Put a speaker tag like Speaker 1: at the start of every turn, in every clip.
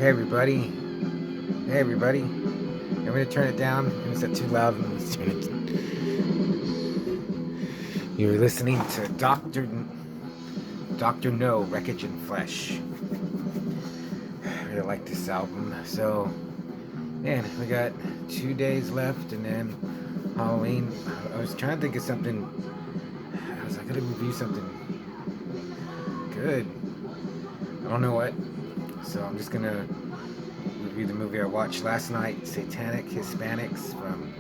Speaker 1: Hey everybody. Hey everybody. I'm gonna turn it down. Is that too loud? Let's turn it. You're listening to Doctor No Wreckage and Flesh. I really like this album. So, man, we got 2 days left, and then Halloween. I was trying to think of something. I gotta review something good. I don't know what. So I'm just gonna review the movie I watched last night, Satanic Hispanics from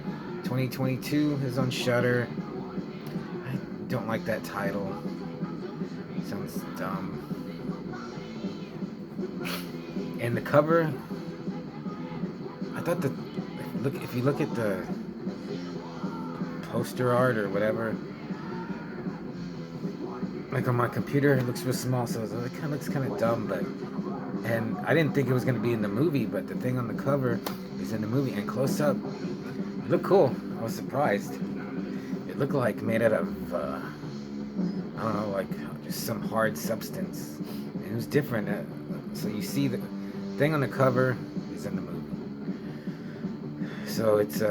Speaker 1: 2022. Is on Shudder. I don't like that title. It sounds dumb. And the cover, I thought that if you look at the poster art or whatever, like on my computer, it looks real small, so it kind of looks kind of dumb. And I didn't think it was gonna be in the movie, but the thing on the cover is in the movie, and close up, it looked cool. I was surprised. It looked like made out of I don't know, like just some hard substance. And it was different. So you see the thing on the cover is in the movie. So it's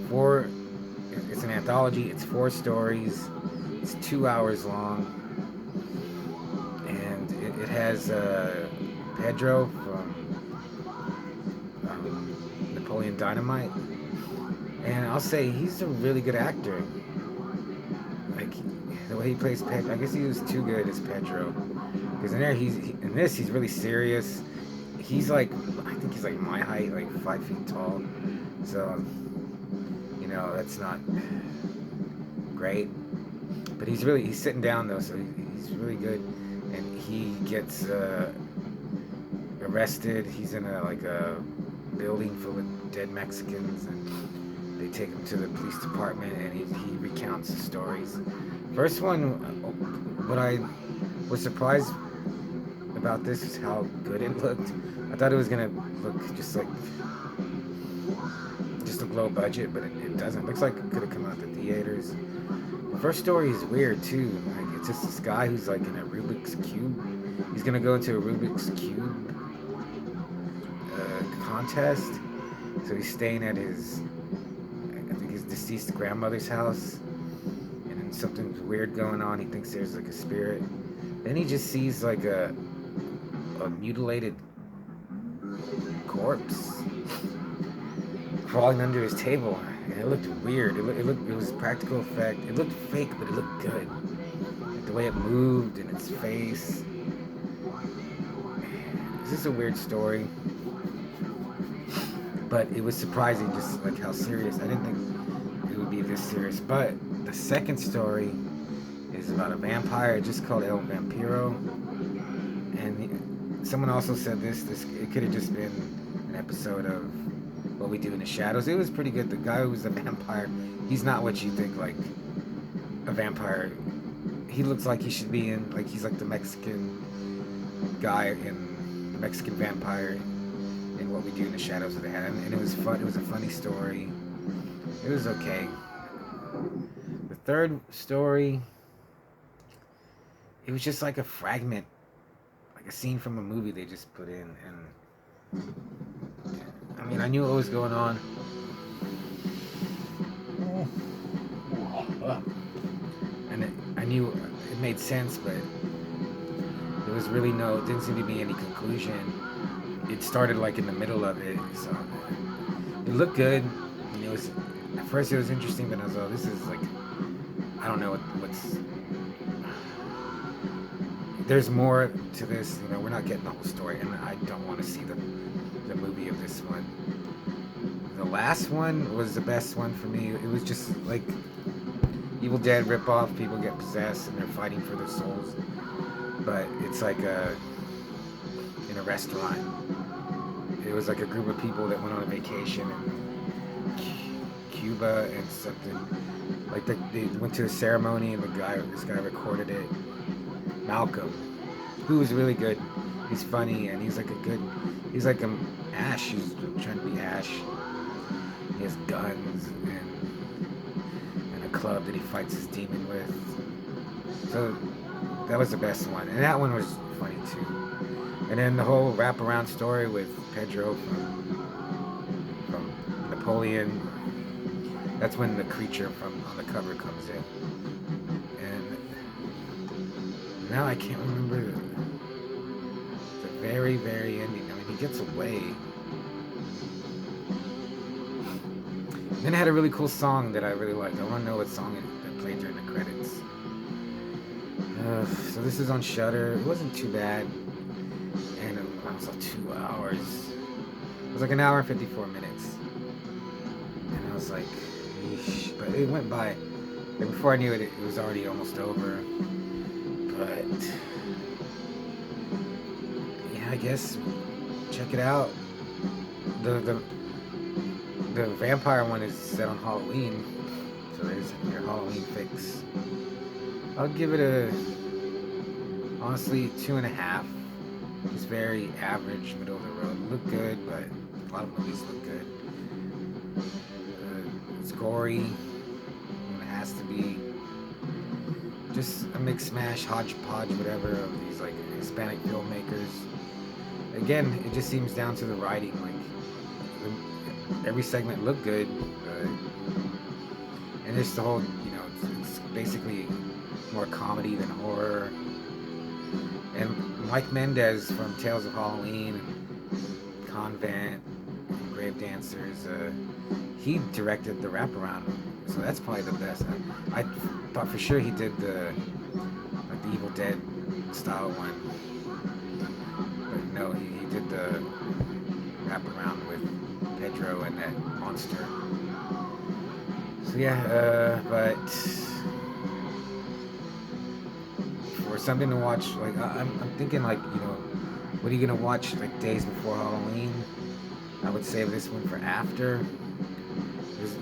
Speaker 1: four. It's an anthology. It's 4 stories. It's 2 hours long, and it has Pedro from Napoleon Dynamite, and I'll say he's a really good actor. Like the way he plays Pedro, I guess he was too good as Pedro. Because in this he's really serious. He's like, I think he's like my height, like 5 feet tall. So, that's not great. But he's sitting down though, so he's really good. And he gets arrested. He's in a building full of dead Mexicans, and they take him to the police department, and he recounts the stories. First one, what I was surprised about this is how good it looked. I thought it was gonna look just a low budget, but it doesn't. It looks like it could have come out the theaters. The first story is weird too. Like it's just this guy who's like in a Rubik's Cube. He's gonna go into a Rubik's Cube contest. So he's staying at I think his deceased grandmother's house, and then something's weird going on. He thinks there's like a spirit. Then he just sees like a mutilated corpse crawling under his table, and it looked weird. It was practical effect. It looked fake, but it looked good. Like the way it moved and its face. It's just a weird story, but it was surprising just like how serious. I didn't think it would be this serious. But the second story is about a vampire, just called El Vampiro, and someone also said this it could have just been an episode of What We Do in the Shadows. It was pretty good. The guy who was a vampire, he's not what you think like a vampire. He looks like he should be in, like he's like the Mexican guy in the Mexican vampire in What We Do in the Shadows of the Hand. And it was fun. It was a funny story. It was okay. The third story, it was just like a fragment, like a scene from a movie they just put in, and I mean, I knew what was going on. And I knew it made sense, but there was really didn't seem to be any conclusion. It started like in the middle of it, so it looked good. And at first it was interesting, but I was like, this is like, I don't know what's. There's more to this. We're not getting the whole story, and I don't want to see the movie of this one. The last one was the best one for me. It was just like Evil Dead ripoff. People get possessed and they're fighting for their souls, but it's like in a restaurant. It was like a group of people that went on a vacation in Cuba and something. Like they went to a ceremony, and this guy recorded it. Malcolm, who was really good. He's funny, and he's like Ash. He's trying to be Ash. He has guns and a club that he fights his demon with. So that was the best one, and that one was funny too. And then the whole wraparound story with Pedro from Napoleon. That's when the creature from on the cover comes in. And now I can't remember the very, very ending. I mean, he gets away. And then it had a really cool song that I really liked. I want to know what song it played during the credits. So this is on Shudder. It wasn't too bad. And it was like 2 hours. It was like an hour and 54 minutes. And I was like, eesh. But it went by. And before I knew it, it was already almost over. But yeah, I guess check it out. The vampire one is set on Halloween, so there's your Halloween fix. I'll give it honestly 2.5. It's very average, middle of the road. Look good, but a lot of movies look good. It's gory, and it has to be. Just a mix mash, hodgepodge, whatever, of these like Hispanic filmmakers. Again, it just seems down to the writing. Like every segment looked good, and it's the whole, it's basically more comedy than horror. And Mike Mendez from Tales of Halloween, and Convent, and Grave Dancers, he directed the wraparound, so that's probably the best. I thought for sure he did the Evil Dead style one, but no, he did the wraparound with Pedro and that monster. So yeah, but for something to watch, like I'm thinking, like, what are you gonna watch like days before Halloween? I would save this one for after.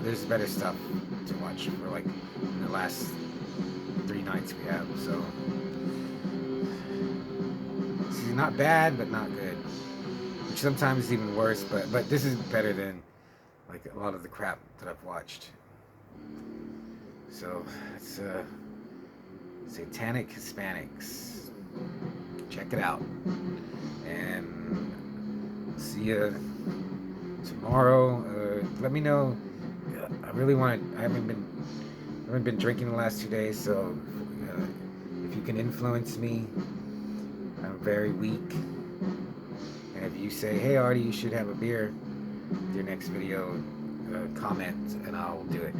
Speaker 1: There's better stuff to watch for like the last 3 nights we have. So this is not bad, but not good. Which sometimes is even worse. But this is better than like a lot of the crap that I've watched. So it's Satanic Hispanics. Check it out, and see you tomorrow. Let me know. I really want to. I haven't been drinking the last 2 days, so if you can influence me, I'm very weak. And if you say, "Hey, Artie, you should have a beer," your next video, comment, and I'll do it.